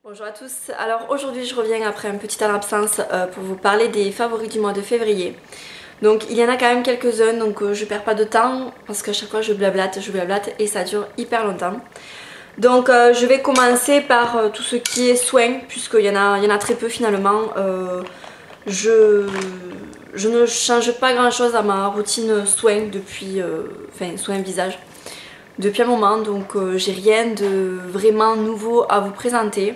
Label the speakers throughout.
Speaker 1: Bonjour à tous, alors aujourd'hui je reviens après un petit temps d'absence pour vous parler des favoris du mois de février. Donc il y en a quand même quelques-uns, donc je perds pas de temps parce qu'à chaque fois je blablate et ça dure hyper longtemps. Donc je vais commencer par tout ce qui est soins, puisqu'il y en a très peu finalement. Je ne change pas grand chose à ma routine soins depuis, enfin soins visage, depuis un moment, donc j'ai rien de vraiment nouveau à vous présenter.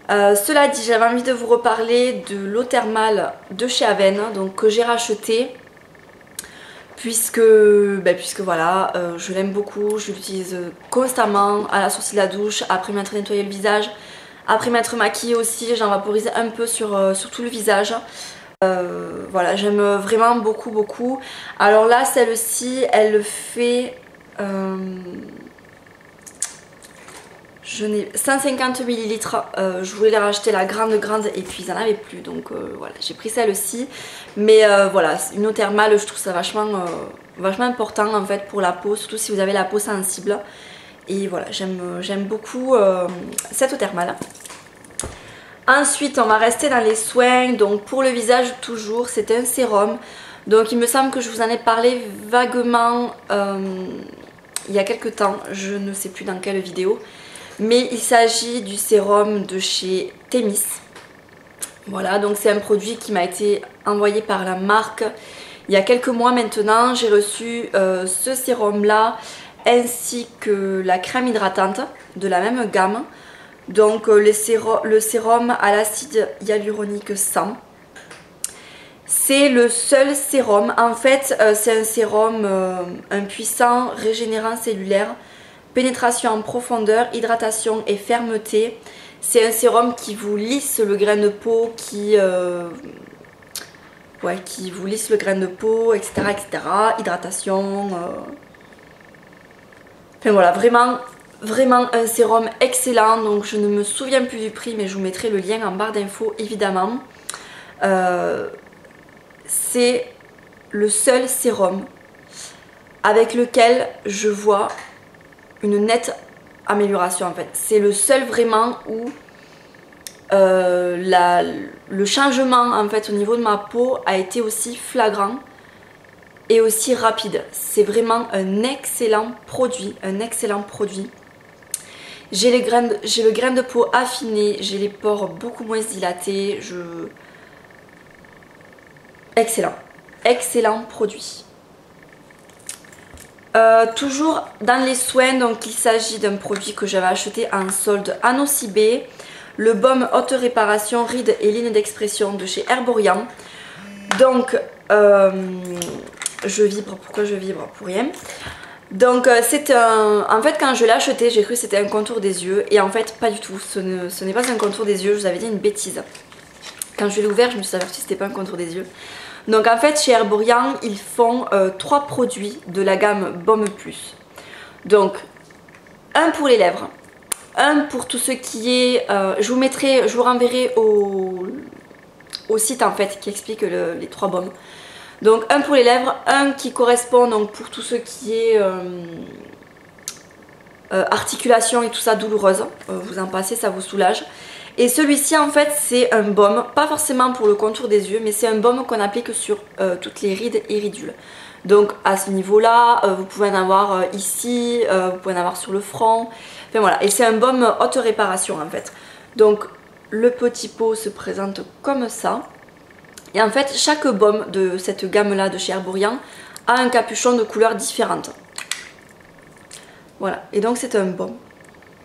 Speaker 1: Cela dit, j'avais envie de vous reparler de l'eau thermale de chez Aven, donc que j'ai racheté puisque voilà, je l'aime beaucoup, je l'utilise constamment à la sortie de la douche, après m'être nettoyé le visage, après m'être maquillée aussi, j'en vaporise un peu sur tout le visage. Voilà, j'aime vraiment beaucoup. Alors là, celle-ci, elle fait... je n'ai 150 ml, je voulais les racheter la grande et puis ils n'en avaient plus, donc voilà, j'ai pris celle-ci. Mais voilà, une eau thermale, je trouve ça vachement important en fait pour la peau, surtout si vous avez la peau sensible. Et voilà, j'aime beaucoup cette eau thermale. Ensuite, on va rester dans les soins, donc pour le visage toujours, c'est un sérum. Donc il me semble que je vous en ai parlé vaguement il y a quelques temps, je ne sais plus dans quelle vidéo. Mais il s'agit du sérum de chez Temis. Voilà, donc c'est un produit qui m'a été envoyé par la marque il y a quelques mois maintenant. J'ai reçu ce sérum là ainsi que la crème hydratante de la même gamme. Donc le sérum à l'acide hyaluronique 100. C'est le seul sérum, en fait c'est un sérum un puissant régénérant cellulaire, pénétration en profondeur, hydratation et fermeté. C'est un sérum qui vous lisse le grain de peau, qui vous lisse le grain de peau, etc. Hydratation. Enfin voilà, vraiment un sérum excellent. Donc je ne me souviens plus du prix, mais je vous mettrai le lien en barre d'infos évidemment. C'est le seul sérum avec lequel je vois une nette amélioration en fait. C'est le seul vraiment où le changement en fait au niveau de ma peau a été aussi flagrant et aussi rapide. C'est vraiment un excellent produit, J'ai le grain de peau affiné, j'ai les pores beaucoup moins dilatés, excellent produit. Toujours dans les soins, donc il s'agit d'un produit que j'avais acheté en solde à Nocibé, le baume haute réparation rides et lignes d'expression de chez Herborian. Donc je vibre, pourquoi je vibre? Pour rien. Donc c'est en fait quand je l'ai acheté j'ai cru que c'était un contour des yeux et en fait pas du tout, ce n'est pas un contour des yeux, je vous avais dit une bêtise. Quand je l'ai ouvert je me suis avertie que c'était pas un contour des yeux. Donc en fait chez Herborian ils font 3 produits de la gamme Baume Plus. Donc un pour les lèvres, un pour tout ce qui est, je vous renverrai au site en fait qui explique les 3 baumes. Donc un pour les lèvres, un qui correspond donc pour tout ce qui est articulation et tout ça douloureuse, vous en passez, ça vous soulage. Et celui-ci en fait c'est un baume, pas forcément pour le contour des yeux, mais c'est un baume qu'on applique sur toutes les rides et ridules. Donc à ce niveau là, vous pouvez en avoir ici, vous pouvez en avoir sur le front, enfin voilà. Et c'est un baume haute réparation en fait. Donc le petit pot se présente comme ça. Et en fait chaque baume de cette gamme là de chez Herborian a un capuchon de couleurs différentes. Voilà, et donc c'est un baume.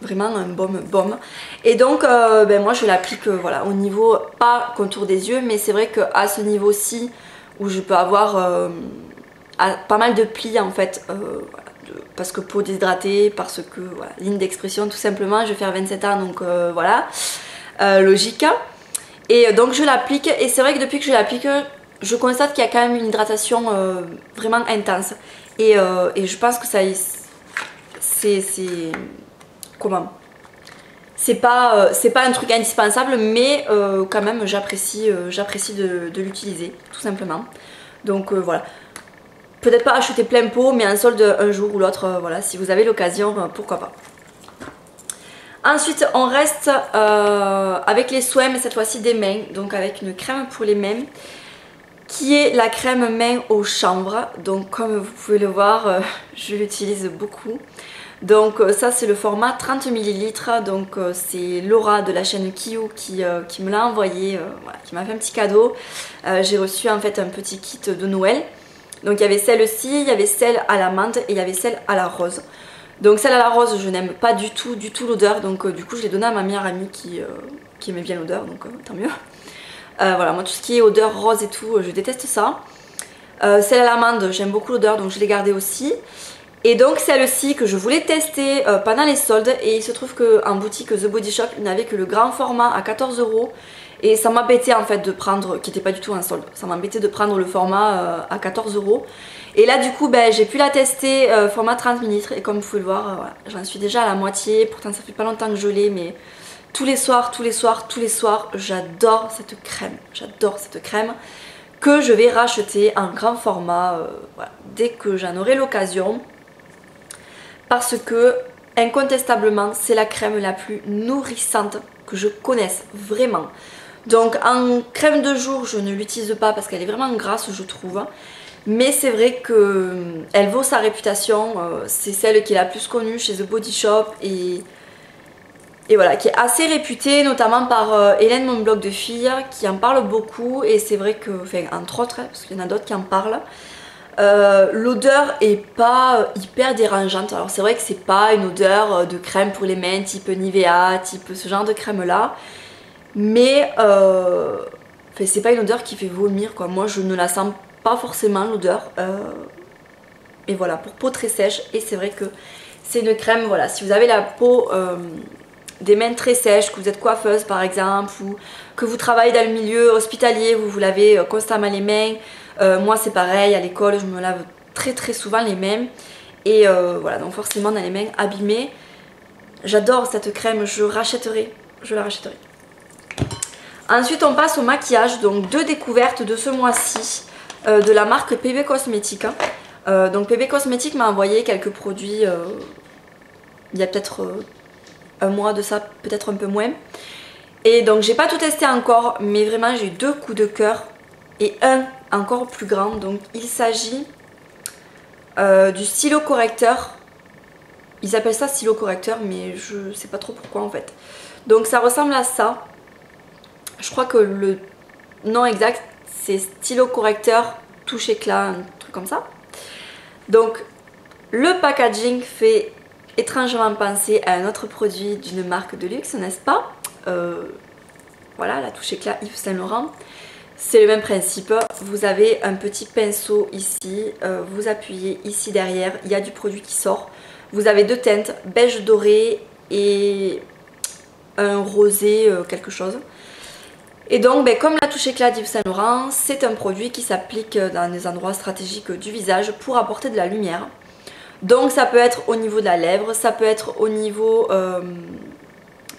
Speaker 1: Vraiment un baume. Et donc moi je l'applique voilà, au niveau, pas contour des yeux, mais c'est vrai qu'à ce niveau-ci où je peux avoir pas mal de plis en fait, parce que peau déshydratée, parce que voilà, ligne d'expression tout simplement, je vais faire 27 ans donc voilà, logique. Et donc je l'applique et c'est vrai que depuis que je l'applique, je constate qu'il y a quand même une hydratation vraiment intense. Et je pense que ça c'est comment, c'est pas un truc indispensable, mais quand même j'apprécie de l'utiliser tout simplement. Donc voilà, peut-être pas acheter plein pot, mais un solde un jour ou l'autre, voilà, si vous avez l'occasion, pourquoi pas. Ensuite on reste avec les soins, mais cette fois-ci des mains, donc avec une crème pour les mains qui est la crème main au chanvre. Donc comme vous pouvez le voir, je l'utilise beaucoup. Donc ça c'est le format 30 ml, donc c'est Laura de la chaîne Kiou qui me l'a envoyé, voilà, qui m'a fait un petit cadeau. J'ai reçu en fait un petit kit de Noël. Donc il y avait celle-ci, il y avait celle à la menthe et il y avait celle à la rose. Donc celle à la rose je n'aime pas du tout l'odeur, donc du coup je l'ai donnée à ma meilleure amie qui aimait bien l'odeur, donc tant mieux. Voilà, moi tout ce qui est odeur rose et tout, je déteste ça. Celle à l'amande, j'aime beaucoup l'odeur, donc je l'ai gardée aussi. Et donc celle-ci que je voulais tester pendant les soldes, et il se trouve qu'en boutique The Body Shop il n'avait que le grand format à 14 €. Et ça m'embêtait en fait de prendre, qui n'était pas du tout un solde, ça m'embêtait de prendre le format à 14 €. Et là du coup ben, j'ai pu la tester format 30 ml, et comme vous pouvez le voir, voilà, j'en suis déjà à la moitié. Pourtant ça fait pas longtemps que je l'ai, mais tous les soirs, j'adore cette crème que je vais racheter en grand format voilà, dès que j'en aurai l'occasion, parce que incontestablement c'est la crème la plus nourrissante que je connaisse, vraiment. Donc en crème de jour je ne l'utilise pas parce qu'elle est vraiment grasse je trouve, mais c'est vrai qu'elle vaut sa réputation, c'est celle qui est la plus connue chez The Body Shop, et voilà, qui est assez réputée notamment par Hélène, mon blog de filles, qui en parle beaucoup. Et c'est vrai que, enfin entre autres, hein, parce qu'il y en a d'autres qui en parlent, l'odeur est pas hyper dérangeante. Alors c'est vrai que c'est pas une odeur de crème pour les mains type Nivea, type ce genre de crème là, mais c'est pas une odeur qui fait vomir quoi. Moi je ne la sens pas forcément l'odeur, et voilà, pour peau très sèche. Et c'est vrai que c'est une crème, voilà, si vous avez la peau des mains très sèches, que vous êtes coiffeuse par exemple, ou que vous travaillez dans le milieu hospitalier, vous vous lavez constamment les mains. Moi c'est pareil, à l'école je me lave très souvent les mains, et voilà, donc forcément dans les mains abîmées. J'adore cette crème, je la rachèterai. Ensuite on passe au maquillage, donc deux découvertes de ce mois-ci de la marque PB Cosmetics. Donc PB Cosmetics m'a envoyé quelques produits il y a peut-être un mois de ça, peut-être un peu moins. Et donc j'ai pas tout testé encore, mais vraiment j'ai eu deux coups de cœur et un encore plus grand. Donc il s'agit du stylo correcteur. Ils appellent ça stylo correcteur, mais je sais pas trop pourquoi en fait. Donc ça ressemble à ça. Je crois que le nom exact c'est stylo correcteur touche éclat, un truc comme ça. Donc le packaging fait étrangement penser à un autre produit d'une marque de luxe, n'est-ce pas? Voilà, la touche éclat Yves Saint Laurent. C'est le même principe, vous avez un petit pinceau ici, vous appuyez ici derrière, il y a du produit qui sort. Vous avez deux teintes, beige doré et un rosé quelque chose. Et donc ben, comme la touche éclat d'Yves Saint Laurent, c'est un produit qui s'applique dans les endroits stratégiques du visage pour apporter de la lumière. Donc ça peut être au niveau de la lèvre, ça peut être au niveau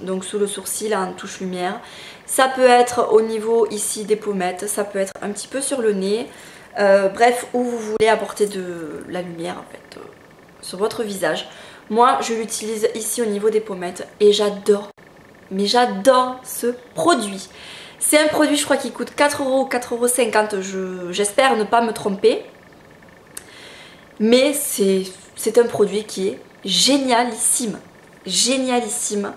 Speaker 1: donc sous le sourcil en touche lumière, ça peut être au niveau ici des pommettes, ça peut être un petit peu sur le nez, bref, où vous voulez apporter de la lumière en fait sur votre visage. Moi je l'utilise ici au niveau des pommettes et j'adore, mais j'adore ce produit. C'est un produit je crois qui coûte 4 €, 4,50 €, j'espère ne pas me tromper, mais c'est un produit qui est génialissime, génialissime.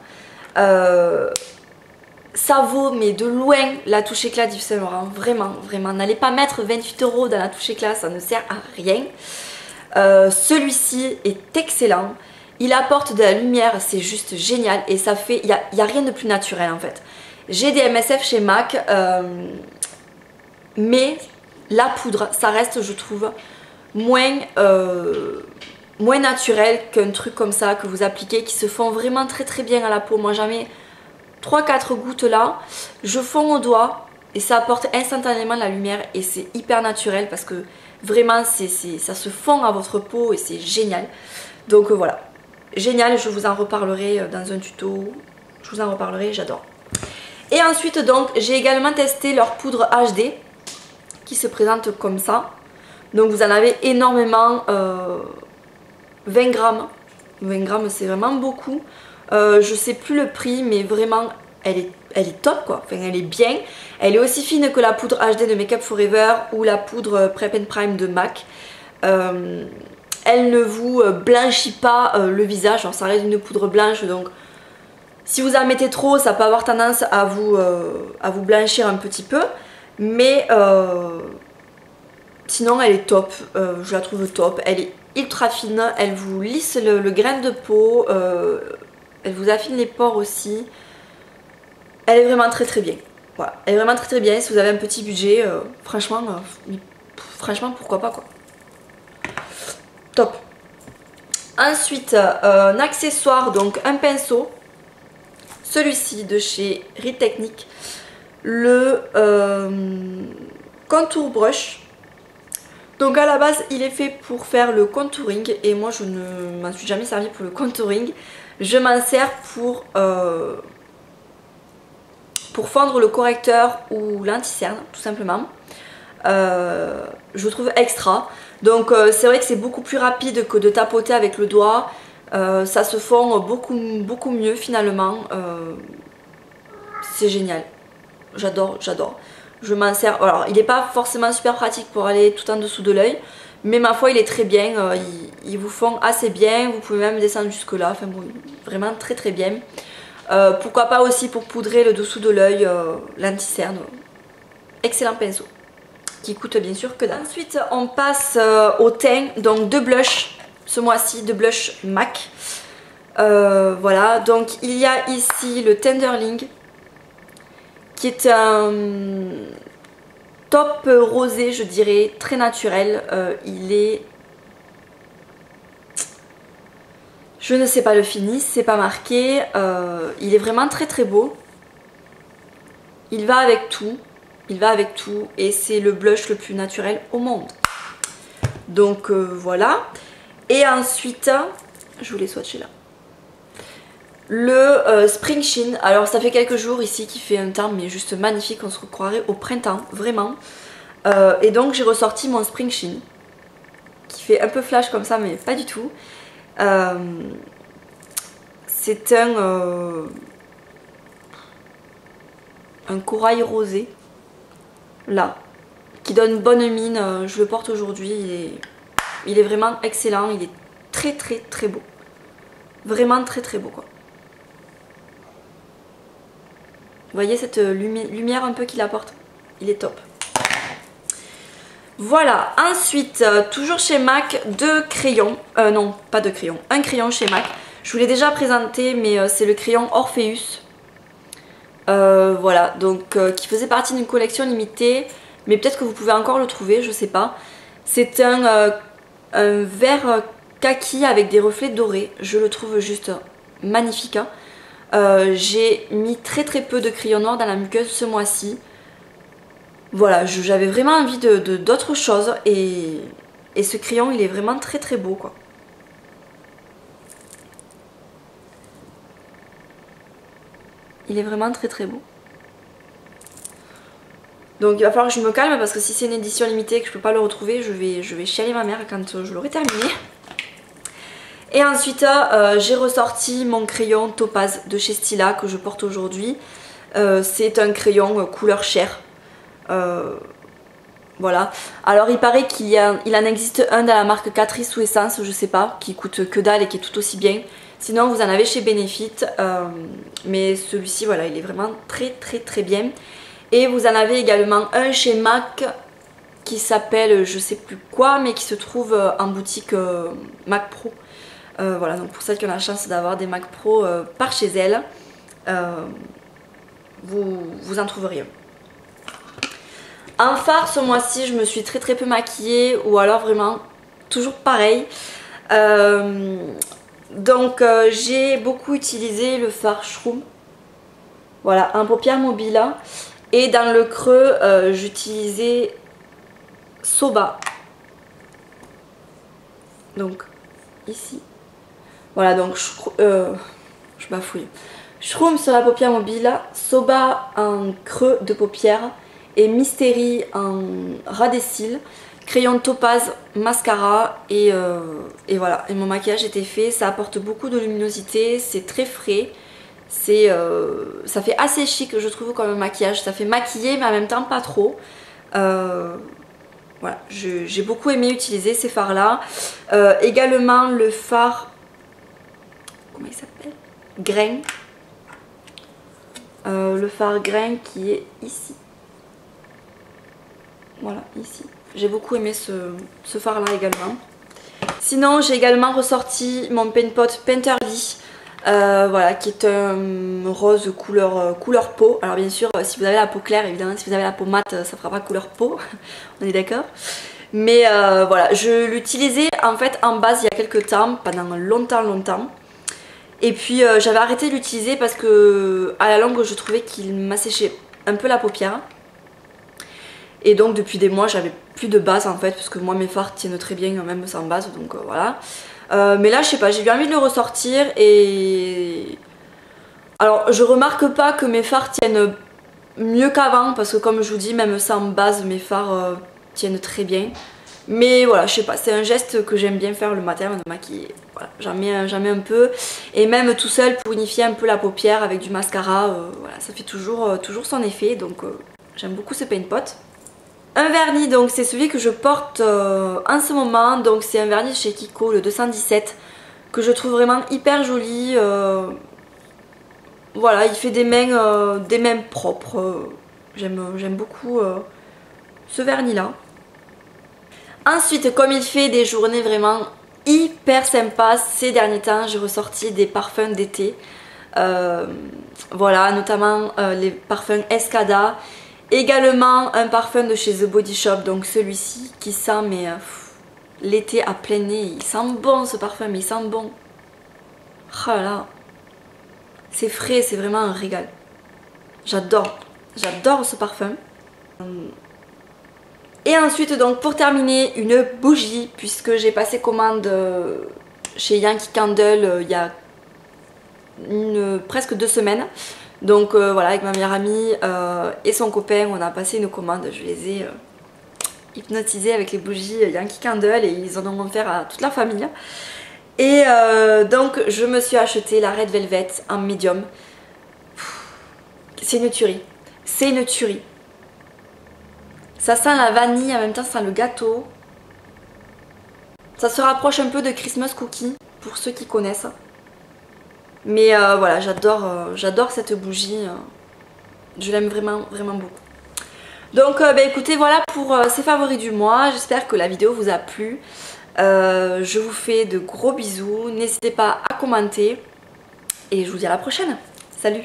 Speaker 1: Ça vaut mais de loin la touche éclat d'Yves Saint Laurent, vraiment, n'allez pas mettre 28 € dans la touche éclat, ça ne sert à rien. Celui-ci est excellent, il apporte de la lumière, c'est juste génial, et ça fait, il n'y a rien de plus naturel en fait. J'ai des MSF chez MAC, mais la poudre, ça reste je trouve moins naturel qu'un truc comme ça que vous appliquez, qui se fond vraiment très bien à la peau. Moi j'en mets 3-4 gouttes là, je fonds au doigt et ça apporte instantanément de la lumière, et c'est hyper naturel parce que vraiment ça se fond à votre peau et c'est génial. Donc voilà, génial, je vous en reparlerai dans un tuto, je vous en reparlerai, j'adore. Et ensuite donc j'ai également testé leur poudre HD qui se présente comme ça. Donc vous en avez énormément, 20 grammes. 20 grammes c'est vraiment beaucoup. Je sais plus le prix, mais vraiment elle est top quoi, enfin elle est bien. Elle est aussi fine que la poudre HD de Make Up Forever ou la poudre Prep and Prime de MAC. Elle ne vous blanchit pas le visage, alors ça reste une poudre blanche, donc si vous en mettez trop ça peut avoir tendance à vous blanchir un petit peu, mais sinon elle est top, je la trouve top. Elle est ultra fine, elle vous lisse le grain de peau, elle vous affine les pores aussi. Elle est vraiment très bien. Voilà, elle est vraiment très bien. Si vous avez un petit budget, franchement pourquoi pas quoi. Top. Ensuite, un accessoire, donc un pinceau. Celui-ci de chez Real Techniques. Le contour brush. Donc à la base, il est fait pour faire le contouring. Et moi, je ne m'en suis jamais servi pour le contouring. Je m'en sers pour fondre le correcteur ou l'anti-cerne tout simplement. Je le trouve extra. Donc c'est vrai que c'est beaucoup plus rapide que de tapoter avec le doigt. Ça se fond beaucoup mieux finalement. C'est génial. J'adore. Je m'en sers. Alors il n'est pas forcément super pratique pour aller tout en dessous de l'œil. Mais ma foi il est très bien. Il vous fond assez bien. Vous pouvez même descendre jusque là. Enfin bon, vraiment très bien. Pourquoi pas aussi pour poudrer le dessous de l'œil, l'anti-cerne. Excellent pinceau qui coûte bien sûr que dalle. Ensuite on passe au teint, donc deux blushs ce mois-ci, deux blushs MAC. Voilà, donc il y a ici le Tenderling qui est un top rosé je dirais, très naturel. Il est... Je ne sais pas le finish, c'est pas marqué. Il est vraiment très beau. Il va avec tout. Et c'est le blush le plus naturel au monde. Donc voilà. Et ensuite, je vous les swatcher là. Le Spring Sheen. Alors ça fait quelques jours ici qu'il fait un temps mais juste magnifique. On se croirait au printemps, vraiment. Et donc j'ai ressorti mon Spring Sheen. Qui fait un peu flash comme ça mais pas du tout. C'est un corail rosé là qui donne bonne mine. Je le porte aujourd'hui, il est vraiment excellent, il est très beau, vraiment très beau quoi. Vous voyez cette lumière un peu qu'il apporte, il est top. Voilà, ensuite, toujours chez MAC, deux crayons. Non, pas de crayon, un crayon chez MAC. Je vous l'ai déjà présenté, mais c'est le crayon Orpheus. Voilà, donc qui faisait partie d'une collection limitée. Mais peut-être que vous pouvez encore le trouver, je sais pas. C'est un vert kaki avec des reflets dorés. Je le trouve juste magnifique. J'ai mis très peu de crayon noir dans la muqueuse ce mois-ci. Voilà, j'avais vraiment envie d'autre chose et ce crayon il est vraiment très beau quoi. Il est vraiment très beau. Donc il va falloir que je me calme parce que si c'est une édition limitée et que je peux pas le retrouver, je vais chialer ma mère quand je l'aurai terminé. Et ensuite j'ai ressorti mon crayon Topaz de chez Stila que je porte aujourd'hui. C'est un crayon couleur chair. Voilà, alors il paraît qu'il en existe un dans la marque Catrice ou Essence, je sais pas, qui coûte que dalle et qui est tout aussi bien. Sinon vous en avez chez Benefit, mais celui-ci voilà, il est vraiment très bien. Et vous en avez également un chez MAC qui s'appelle je sais plus quoi, mais qui se trouve en boutique MAC Pro. Voilà, donc pour celles qui ont la chance d'avoir des MAC Pro par chez elles, vous en trouverez un. En fard ce mois-ci je me suis très peu maquillée, ou alors vraiment toujours pareil. Donc j'ai beaucoup utilisé le fard Shroom. Voilà, un paupière mobile. Et dans le creux j'utilisais Soba. Donc ici. Voilà, donc je bafouille. Shroom sur la paupière mobile, Soba en creux de paupière et Mystery en ras des cils, crayon de topaz, mascara et voilà. Et mon maquillage était fait. Ça apporte beaucoup de luminosité, c'est très frais. Ça fait assez chic je trouve comme maquillage. Ça fait maquiller mais en même temps pas trop. Voilà, j'ai beaucoup aimé utiliser ces fards là. Également le fard, comment il s'appelle, Grain. Le fard Grain qui est ici. Voilà, ici. J'ai beaucoup aimé ce fard là également. Sinon j'ai également ressorti mon Paint Pot Painterly. Voilà, qui est un rose couleur peau. Alors bien sûr si vous avez la peau claire, évidemment si vous avez la peau mate ça fera pas couleur peau. On est d'accord. Mais voilà, je l'utilisais en fait en base il y a quelques temps, pendant longtemps. Et puis j'avais arrêté de l'utiliser parce que à la longue je trouvais qu'il m'asséchait un peu la paupière. Et donc depuis des mois j'avais plus de base en fait, parce que moi mes fards tiennent très bien même sans base, donc voilà. Mais là je sais pas, j'ai eu envie de le ressortir et... Alors je remarque pas que mes fards tiennent mieux qu'avant, parce que comme je vous dis, même sans base mes fards tiennent très bien. Mais voilà, je sais pas, c'est un geste que j'aime bien faire le matin avant de maquiller. Voilà, j'en mets un peu. Et même tout seul pour unifier un peu la paupière avec du mascara, voilà, ça fait toujours son effet. Donc j'aime beaucoup ce Paint Pot. Un vernis, donc c'est celui que je porte en ce moment. Donc c'est un vernis chez Kiko, le 217, que je trouve vraiment hyper joli. Voilà, il fait des mains propres. J'aime beaucoup ce vernis là. Ensuite, comme il fait des journées vraiment hyper sympas ces derniers temps, j'ai ressorti des parfums d'été. Voilà, notamment les parfums Escada. Également un parfum de chez The Body Shop, donc celui-ci qui sent mais l'été à plein nez. Il sent bon ce parfum, mais il sent bon. Oh là là. C'est frais, c'est vraiment un régal. J'adore ce parfum. Et ensuite donc pour terminer, une bougie, puisque j'ai passé commande chez Yankee Candle il y a presque 2 semaines. Donc voilà, avec ma meilleure amie et son copain, on a passé une commande. Je les ai hypnotisés avec les bougies Yankee Candle et ils en ont offert à toute la famille. Et donc je me suis acheté la Red Velvet en médium. C'est une tuerie. C'est une tuerie. Ça sent la vanille, en même temps ça sent le gâteau. Ça se rapproche un peu de Christmas Cookie, pour ceux qui connaissent. Mais voilà, j'adore cette bougie. Je l'aime vraiment beaucoup. Donc bah, écoutez, voilà pour ces favoris du mois. J'espère que la vidéo vous a plu. Je vous fais de gros bisous. N'hésitez pas à commenter. Et je vous dis à la prochaine. Salut!